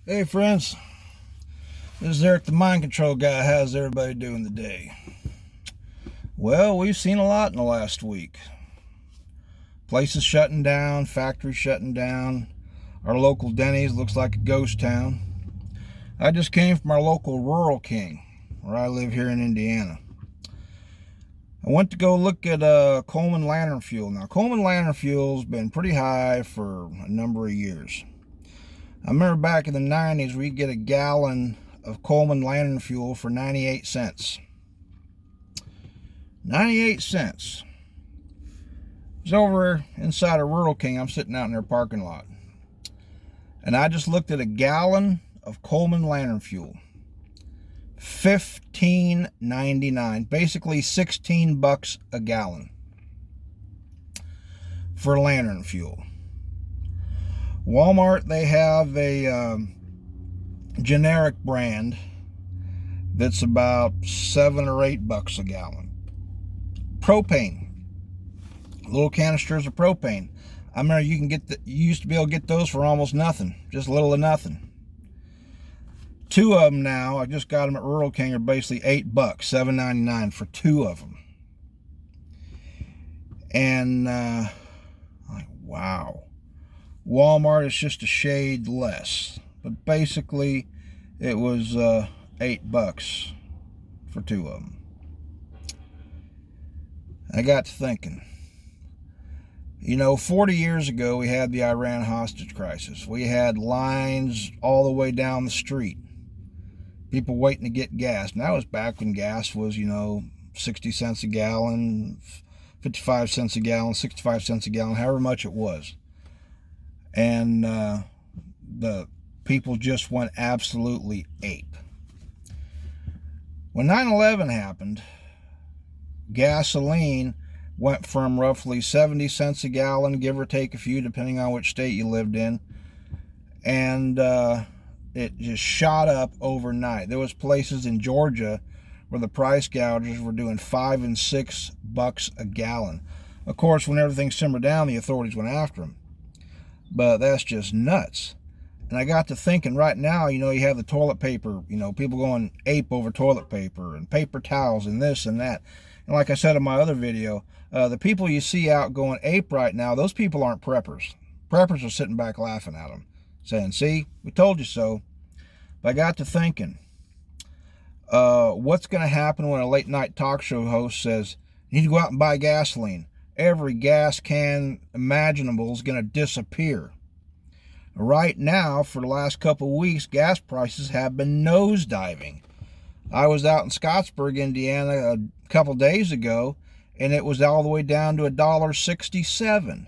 Hey friends, this is Eric the Mind Control Guy. How's everybody doing today? Well, we've seen a lot in the last week. Places shutting down, factories shutting down. Our local Denny's looks like a ghost town. I just came from our local Rural King, where I live here in Indiana. I went to go look at Coleman Lantern Fuel. Now, Coleman Lantern Fuel's been pretty high for a number of years. I remember back in the 90s, we'd get a gallon of Coleman Lantern Fuel for 98 cents. 98 cents. It's over inside of Rural King. I'm sitting out in their parking lot. And I just looked at a gallon of Coleman Lantern Fuel. $15.99. Basically $16 a gallon for lantern fuel. Walmart, they have a generic brand that's about $7 or $8 a gallon. Propane, little canisters of propane. I remember you used to be able to get those for almost nothing, just little to nothing. Two of them now, I just got them at Rural King, are basically $8, $7.99 for two of them. And like, wow. Walmart is just a shade less, but basically it was $8 for two of them. I got to thinking, 40 years ago we had the Iran hostage crisis. We had lines all the way down the street, people waiting to get gas. And that was back when gas was 60 cents a gallon, 55 cents a gallon, 65 cents a gallon, however much it was. And the people just went absolutely ape. When 9/11 happened, gasoline went from roughly 70 cents a gallon, give or take a few, depending on which state you lived in, and it just shot up overnight. There was places in Georgia where the price gougers were doing $5 and $6 a gallon. Of course, when everything simmered down, the authorities went after them. But that's just nuts. And I got to thinking, right now, you have the toilet paper, people going ape over toilet paper and paper towels and this and that. And like I said in my other video, the people you see out going ape right now, those people aren't preppers. Preppers are sitting back laughing at them, saying, see, we told you so. But I got to thinking, what's going to happen when a late night talk show host says, you need to go out and buy gasoline? Every gas can imaginable is going to disappear. Right now, for the last couple of weeks, gas prices have been nosediving. I was out in Scottsburg, Indiana, a couple days ago, and it was all the way down to $1.67.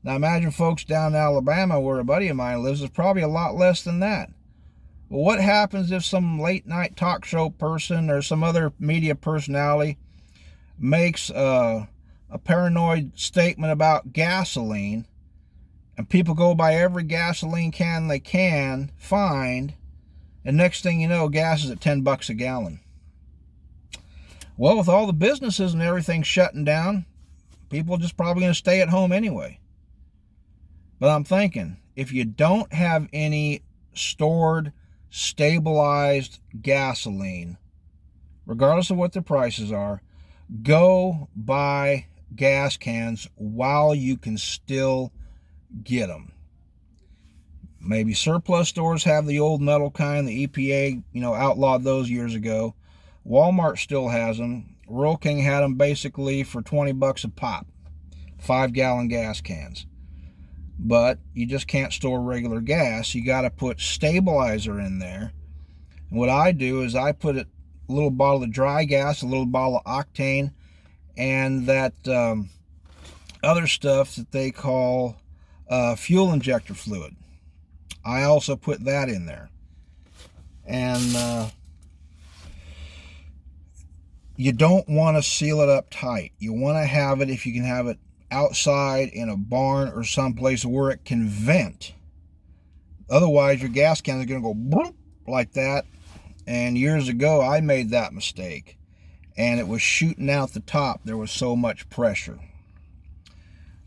Now imagine folks down in Alabama, where a buddy of mine lives, is probably a lot less than that. Well, what happens if some late night talk show person or some other media personality makes a paranoid statement about gasoline, and people go buy every gasoline can they can find, and next thing you know, gas is at $10 a gallon? Well, with all the businesses and everything shutting down, people are just probably going to stay at home anyway. But I'm thinking, if you don't have any stored, stabilized gasoline, regardless of what the prices are, go buy gas cans while you can still get them. Maybe surplus stores have the old metal kind. The EPA, outlawed those years ago. Walmart still has them. Rural King had them basically for $20 a pop, 5-gallon gas cans. But you just can't store regular gas. You got to put stabilizer in there. And what I do is I put a little bottle of dry gas, a little bottle of octane, and that other stuff that they call fuel injector fluid. I also put that in there. And you don't want to seal it up tight. You want to have it, if you can have it, outside in a barn or someplace where it can vent. Otherwise, your gas can is going to go bloop like that. And years ago, I made that mistake. And it was shooting out the top. There was so much pressure.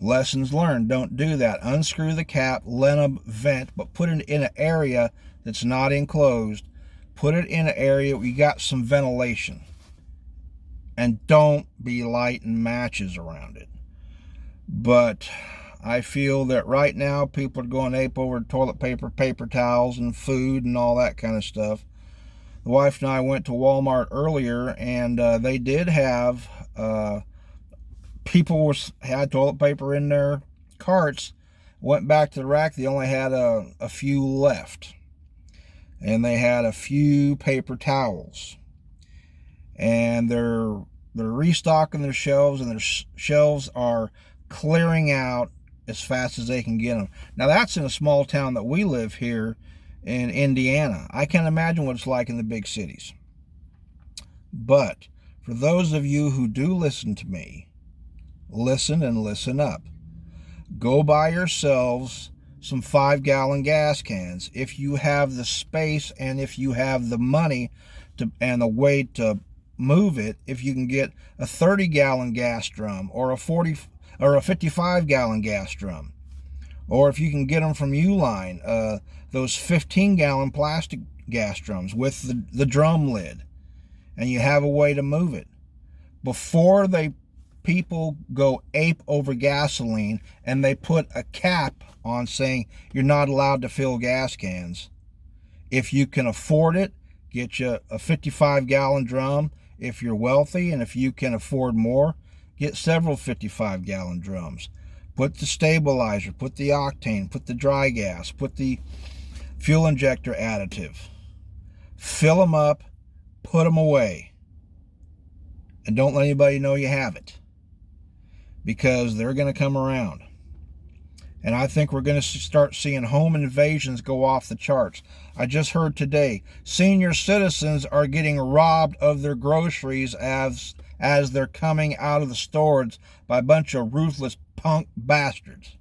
Lessons learned. Don't do that. Unscrew the cap, let them vent, but put it in an area that's not enclosed. Put it in an area where you got some ventilation. And don't be lighting matches around it. But I feel that right now people are going ape over toilet paper, paper towels, and food and all that kind of stuff. The wife and I went to Walmart earlier, and they did have people had toilet paper in their carts. Went back to the rack, they only had a few left, and they had a few paper towels, and they're restocking their shelves, and their shelves are clearing out as fast as they can get them. Now that's in a small town that we live here in Indiana. I can't imagine what it's like in the big cities. But for those of you who do listen to me, listen and listen up. Go buy yourselves some 5-gallon gas cans if you have the space and if you have the money to and the way to move it. If you can get a 30-gallon gas drum or a 55-gallon gas drum, or if you can get them from Uline, those 15-gallon plastic gas drums with the drum lid, and you have a way to move it before people go ape over gasoline and they put a cap on saying you're not allowed to fill gas cans. If you can afford it, get you a 55-gallon drum. If you're wealthy and if you can afford more, get several 55-gallon drums. Put the stabilizer, put the octane, put the dry gas, put the fuel injector additive. Fill them up, put them away, and don't let anybody know you have it, because they're going to come around. And I think we're going to start seeing home invasions go off the charts. I just heard today, senior citizens are getting robbed of their groceries as they're coming out of the stores by a bunch of ruthless punk bastards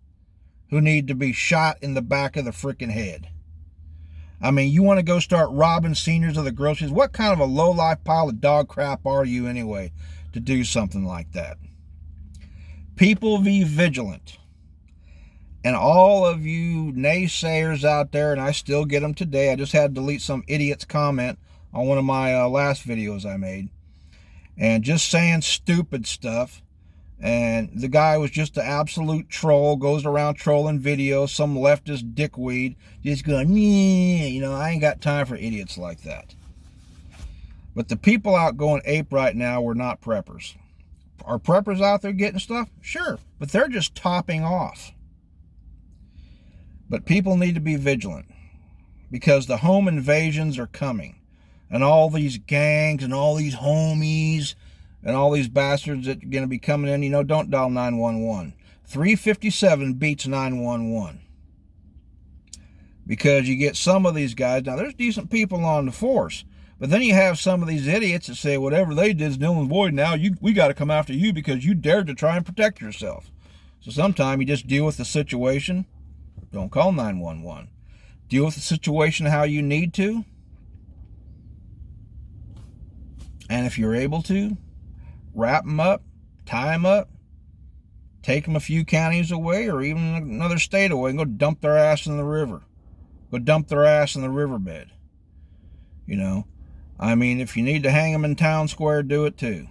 who need to be shot in the back of the freaking head. I mean, you want to go start robbing seniors of the groceries? What kind of a low-life pile of dog crap are you anyway to do something like that? People be vigilant. And all of you naysayers out there, and I still get them today. I just had to delete some idiot's comment on one of my last videos I made. And just saying stupid stuff. And the guy was just an absolute troll, goes around trolling videos, some leftist dickweed, just going, yeah, I ain't got time for idiots like that. But the people out going ape right now were not preppers. Are preppers out there getting stuff? Sure, but they're just topping off. But people need to be vigilant, because the home invasions are coming. And all these gangs and all these homies and all these bastards that are going to be coming in, don't dial 911. 357 beats 911. Because you get some of these guys, now there's decent people on the force, but then you have some of these idiots that say whatever they did is null and void. Now we got to come after you because you dared to try and protect yourself. So sometimes you just deal with the situation. Don't call 911. Deal with the situation how you need to. And if you're able to, wrap them up, tie them up, take them a few counties away or even another state away and go dump their ass in the river. Go dump their ass in the riverbed. I mean, if you need to hang them in town square, do it too.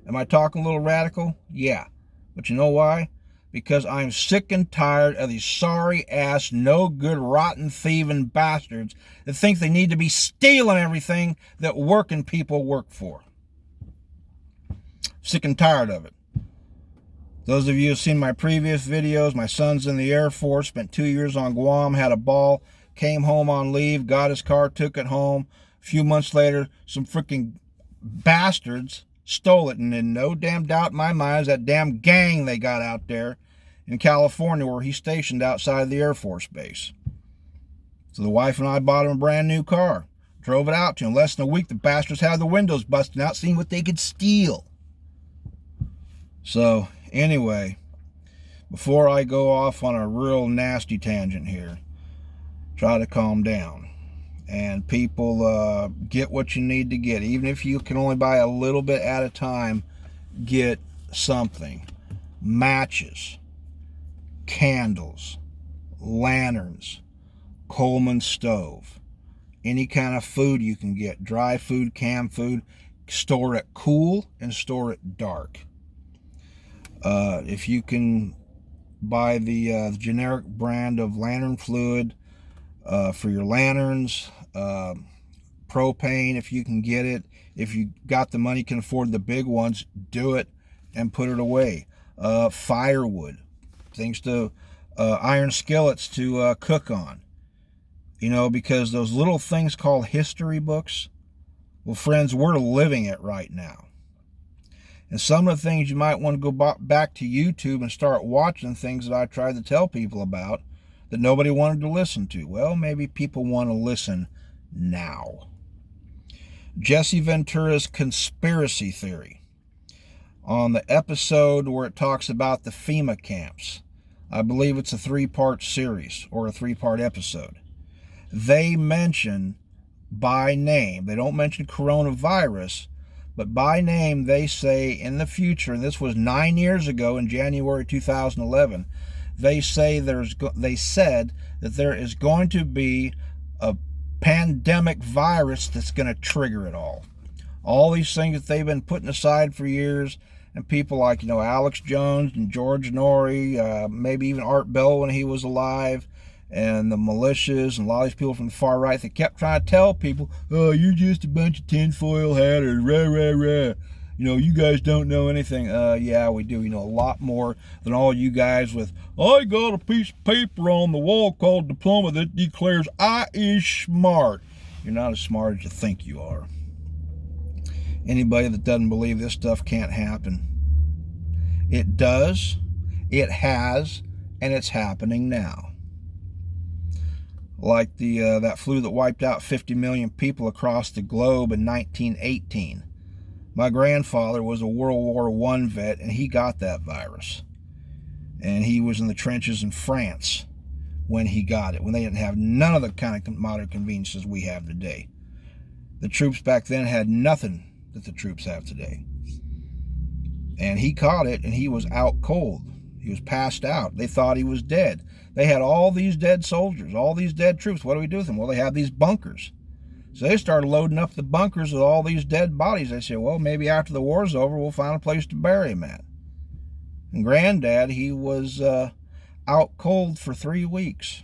Am I talking a little radical? Yeah. But you know why? Because I'm sick and tired of these sorry-ass, no-good, rotten, thieving bastards that think they need to be stealing everything that working people work for. Sick and tired of it. Those of you who have seen my previous videos, my son's in the Air Force, spent 2 years on Guam, had a ball, came home on leave, got his car, took it home. A few months later, some freaking bastards stole it, and in no damn doubt in my mind is that damn gang they got out there in California where he's stationed outside the Air Force base. So the wife and I bought him a brand new car, drove it out to him. Less than a week, the bastards had the windows busted out, seeing what they could steal. So anyway, before I go off on a real nasty tangent here, try to calm down. And people, get what you need to get. Even if you can only buy a little bit at a time, get something. Matches, candles, lanterns, Coleman stove, any kind of food you can get, dry food, canned food. Store it cool and store it dark. If you can buy the generic brand of lantern fluid for your lanterns, propane if you can get it. If you got the money, can afford the big ones, do it and put it away. Firewood, things to iron skillets to cook on. You know, because those little things called history books, well, friends, we're living it right now. And some of the things you might want to go back to YouTube and start watching things that I tried to tell people about that nobody wanted to listen to. Well, maybe people want to listen now. Jesse Ventura's conspiracy theory. On the episode where it talks about the FEMA camps, I believe it's a 3-part series or a 3-part episode. They mention by name, they don't mention coronavirus, but by name they say in the future, and this was 9 years ago in January 2011, they said that there is going to be a pandemic virus that's going to trigger it all. All these things that they've been putting aside for years, and people like, Alex Jones and George Norrie, maybe even Art Bell when he was alive, and the militias and a lot of these people from the far right, they kept trying to tell people, oh, you're just a bunch of tinfoil hatters, rah, rah, rah. You guys don't know anything. Yeah, we do. A lot more than all you guys with, I got a piece of paper on the wall called diploma that declares I is smart. You're not as smart as you think you are. Anybody that doesn't believe this stuff can't happen. It does, it has, and it's happening now. Like that flu that wiped out 50 million people across the globe in 1918. My grandfather was a World War I vet, and he got that virus. And he was in the trenches in France when he got it, when they didn't have none of the kind of modern conveniences we have today. The troops back then had nothing that the troops have today. And he caught it, and he was out cold. He was passed out. They thought he was dead. They had all these dead soldiers, all these dead troops. What do we do with them? Well, they have these bunkers. So they started loading up the bunkers with all these dead bodies. They said, well, maybe after the war's over, we'll find a place to bury him at. And Granddad, he was out cold for 3 weeks.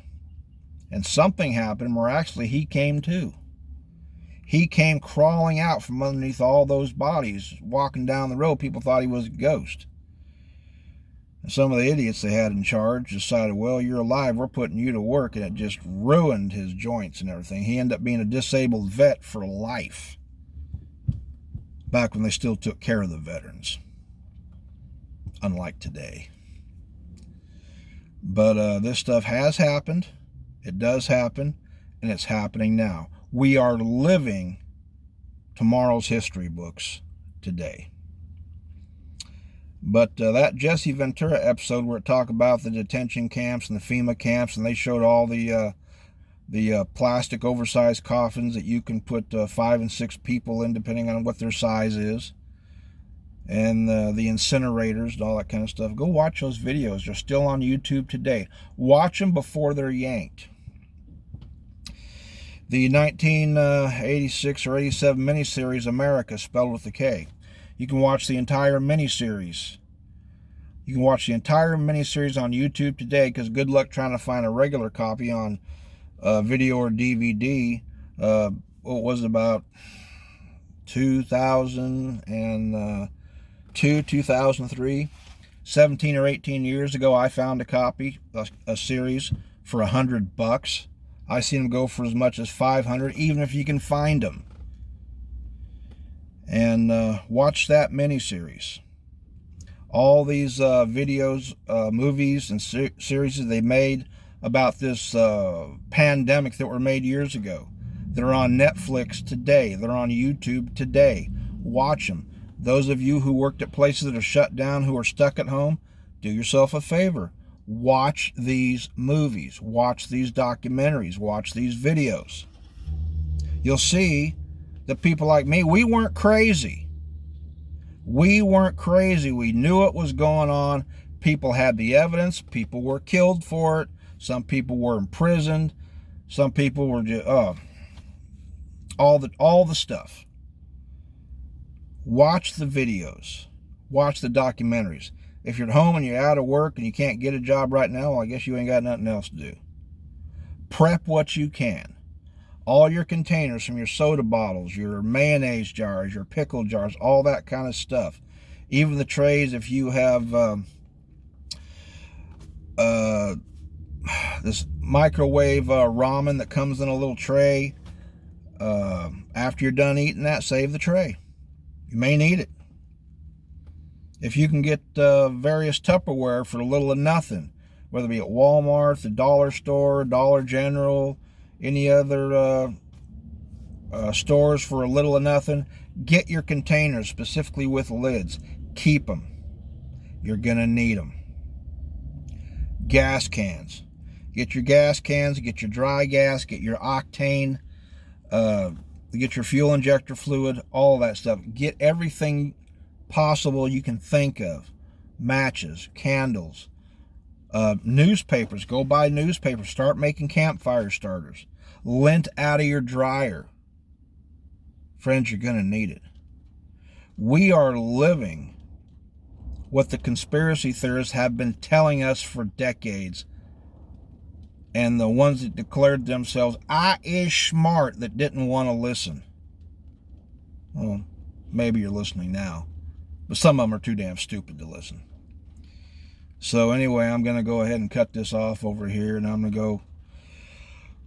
And something happened. Miraculously, he came to. He came crawling out from underneath all those bodies, walking down the road. People thought he was a ghost. And some of the idiots they had in charge decided, well, you're alive, we're putting you to work, and it just ruined his joints and everything. He ended up being a disabled vet for life, back when they still took care of the veterans, unlike today. But this stuff has happened, it does happen, and it's happening now. We are living tomorrow's history books today. But that Jesse Ventura episode where it talked about the detention camps and the FEMA camps, and they showed all the plastic oversized coffins that you can put 5 and 6 people in, depending on what their size is, and the incinerators and all that kind of stuff. Go watch those videos. They're still on YouTube today. Watch them before they're yanked. The 1986 or 87 miniseries America, spelled with a K. You can watch the entire miniseries. You can watch the entire miniseries on YouTube today, because good luck trying to find a regular copy on video or DVD. What was it, about 2002, 2003? 17 or 18 years ago, I found a copy, a series, for $100. I seen them go for as much as $500, even if you can find them. And watch that miniseries. All these videos, movies, and series they made about this pandemic that were made years ago. They're on Netflix today. They're on YouTube today. Watch them. Those of you who worked at places that are shut down, who are stuck at home, do yourself a favor. Watch these movies. Watch these documentaries. Watch these videos. You'll see that people like me, we weren't crazy. We weren't crazy. We knew what was going on. People had the evidence. People were killed for it. Some people were imprisoned. Some people were just, all the stuff. Watch the videos. Watch the documentaries. If you're at home and you're out of work and you can't get a job right now, well, I guess you ain't got nothing else to do. Prep what you can. All your containers, from your soda bottles, your mayonnaise jars, your pickle jars, all that kind of stuff. Even the trays, if you have this microwave ramen that comes in a little tray, after you're done eating that, save the tray. You may need it. If you can get various Tupperware for little or nothing, whether it be at Walmart, the dollar store, Dollar General, any other stores for a little or nothing, get your containers, specifically with lids. Keep them. You're going to need them. Gas cans. Get your gas cans, get your dry gas, get your octane, get your fuel injector fluid, all that stuff. Get everything possible you can think of. Matches, candles, newspapers. Go buy newspapers. Start making campfire starters. Lint out of your dryer. Friends, you're going to need it. We are living what the conspiracy theorists have been telling us for decades. And the ones that declared themselves, I is smart, that didn't want to listen. Well, maybe you're listening now. But some of them are too damn stupid to listen. So anyway, I'm going to go ahead and cut this off over here. And I'm going to go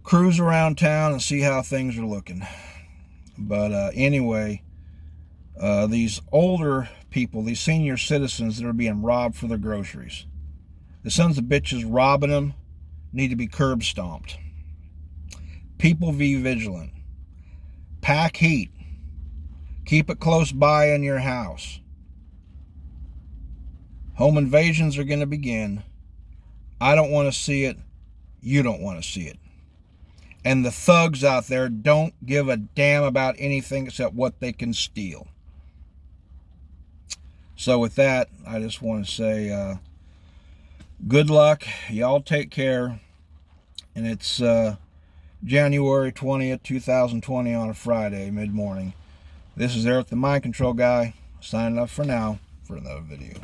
cruise around town and see how things are looking. But anyway, these older people, these senior citizens that are being robbed for their groceries, the sons of bitches robbing them need to be curb stomped. People, be vigilant. Pack heat. Keep it close by in your house. Home invasions are going to begin. I don't want to see it. You don't want to see it. And the thugs out there don't give a damn about anything except what they can steal. So with that, I just want to say good luck. Y'all take care. And it's January 20th, 2020 on a Friday, mid-morning. This is Eric the Mind Control Guy, signing up for now for another video.